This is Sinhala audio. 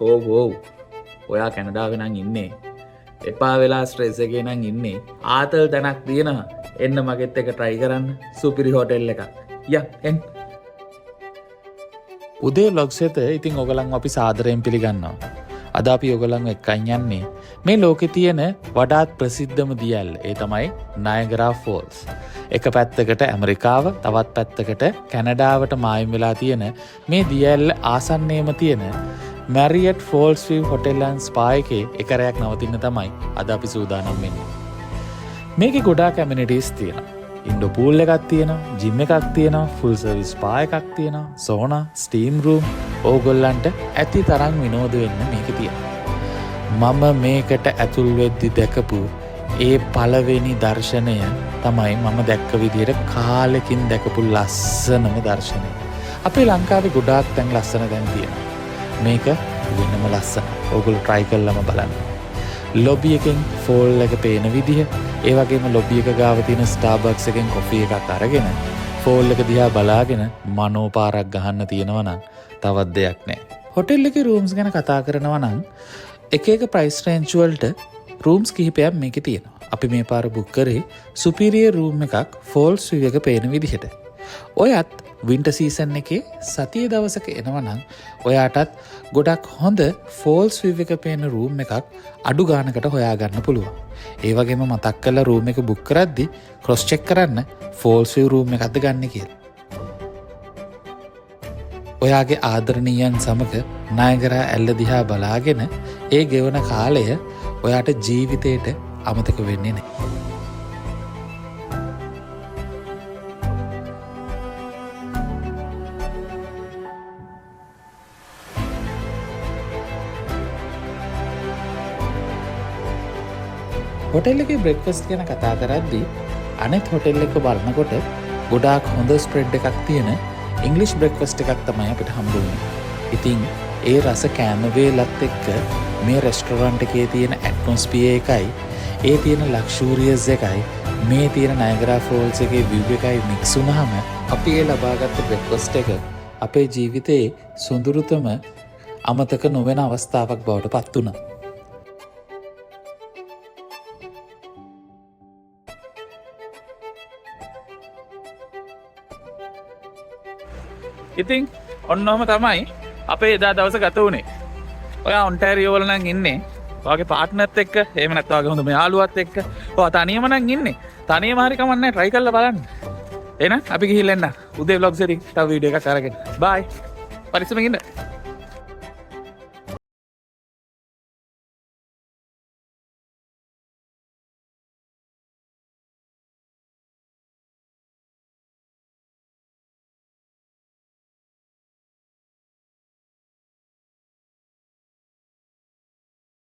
ඕ ඔයා කැනඩාව නම් ඉන්නේ එපා වෙලා ස්ට්‍රෙස් එකේ නම් ඉන්නේ ආතල් තැනක් තියෙනවා එන්න මගෙත් එක try කරන්න සුපිරි හෝටල් එකක් එන්න උදේ vlogs එක ඉතින් ඔයගලන් අපි සාදරයෙන් පිළිගන්නවා. අද අපි ඔයගලන් එක්කන් යන්නේ මේ ලෝකේ තියෙන වඩාත් ප්‍රසිද්ධම දියැල්ල. ඒ තමයි නයගරා ෆෝල්ස්. එක පැත්තකට ඇමරිකාව, තවත් පැත්තකට කැනඩාවට මායිම් වෙලා තියෙන මේ දියැල්ල ආසන්නයේම තියෙන Marriott Falls View Hotel and Spa එකේ එක රැයක් නවතින්න තමයි අද අපි සූදානම් වෙන්නේ. මේකේ ගොඩාක් amenities තියෙනවා. ඉන්ඩෝ පූල් එකක් තියෙනවා, ජිම් එකක් තියෙනවා, ෆුල් සර්විස් ස්පා එකක් තියෙනවා, සෝනා, ස්ටීම් රූම් ඕගොල්ලන්ට ඇති තරම් විනෝද වෙන්න මේකේ තියෙනවා. මම මේකට ඇතුල් වෙද්දි දැකපු ඒ පළවෙනි දර්ශනය තමයි මම දැක්ක විදිහට කාලෙකින් දැකපු ලස්සනම දර්ශනය. අපේ ලංකාවේ ගොඩාක් තැන් ලස්සන දැන් තියෙනවා. මේක වෙනම ලස්සන. ඕගොල්ලෝ try කරලම බලන්න. ලොබි එකෙන් ෆෝල් එක පේන විදිහ, ඒ වගේම ලොබි එක ගාව තියෙන ස්ටාර්බක්ස් එකෙන් කොෆි එකක් අරගෙන ෆෝල් එක දිහා බලාගෙන මනෝපාරක් ගහන්න තියෙනවා නම් තවත් දෙයක් නැහැ. හොටෙල් එකේ රූම්ස් ගැන කතා කරනවා නම් එක එක ප්‍රයිස් රේන්ජ් වලට රූම්ස් කිහිපයක් මේකේ තියෙනවා. අපි මේ පාර බුක් කරේ සුපීරියර් රූම් එකක් ෆෝල්ස් විව් එක පේන විදිහට. ඔයත් වින්ටර් සීසන් එකේ සතිය දවසක එනවා නම් ඔයාටත් ගොඩක් හොඳ ෆෝල්ස් විව් එක පේන රූම් එකක් අඩු ගානකට හොයාගන්න පුළුවන්. ඒ වගේම මතක් කරලා රූම් එක බුක් කරද්දි ක්‍රොස් චෙක් කරන්න ෆෝල්ස් විව් රූම් එකක්ද ගන්න කියලා. ඔයාගේ ආදරණීයන් සමග නයගරා ඇල්ල දිහා බලාගෙන ඒ ගෙවන කාලය ඔයාට ජීවිතේට අමතක වෙන්නේ නැහැ. හොටෙල් එකේ බ්‍රෙක්ෆාස්ට් ගැන කතා කරද්දී අනෙක් හොටෙල් එක බලනකොට ගොඩාක් හොඳ ස්ප්‍රෙඩ් එකක් තියෙන ඉංග්ලිෂ් බ්‍රෙක්ෆාස්ට් එකක් තමයි අපිට හම්බ වුනේ. ඉතින් ඒ රස කෑම වේලත් එක්ක මේ රෙස්ටොරන්ට් එකේ තියෙන ඇට්මොස්ෆියර් එකයි, ඒ තියෙන ලක්ෂූරියස් එකයි, මේ තියෙන නයගරා ෆෝල්ස් එකේ view එකයි මික්ස් වුනහම අපි ඒ ලබාගත් බ්‍රෙක්ෆාස්ට් එක අපේ ජීවිතේ සොඳුරුතම අමතක නොවන අවස්ථාවක් බවට පත් වුණා. ඉතින් ඔන්නෝම තමයි අපේ එදා දවස ගත වුණේ. ඔයා ඔන්ටෑරියෝ වල නම් ඉන්නේ. ඔයාගේ පාර්ට්නර්ත් එක්ක, එහෙම නැත්නම් ඔයාගේ හොඳ මෙයාළුවත් එක්ක. ඔයා තනියම නම් ඉන්නේ. තනියම හරි කමක් නැහැ, try කරලා බලන්න. එහෙනම් අපි ගිහිල්ලා එන්න. උදේ vlogs එකේ තව වීඩියෝ එකක් අරගෙන. bye. පරිස්සමෙන් ඉන්න.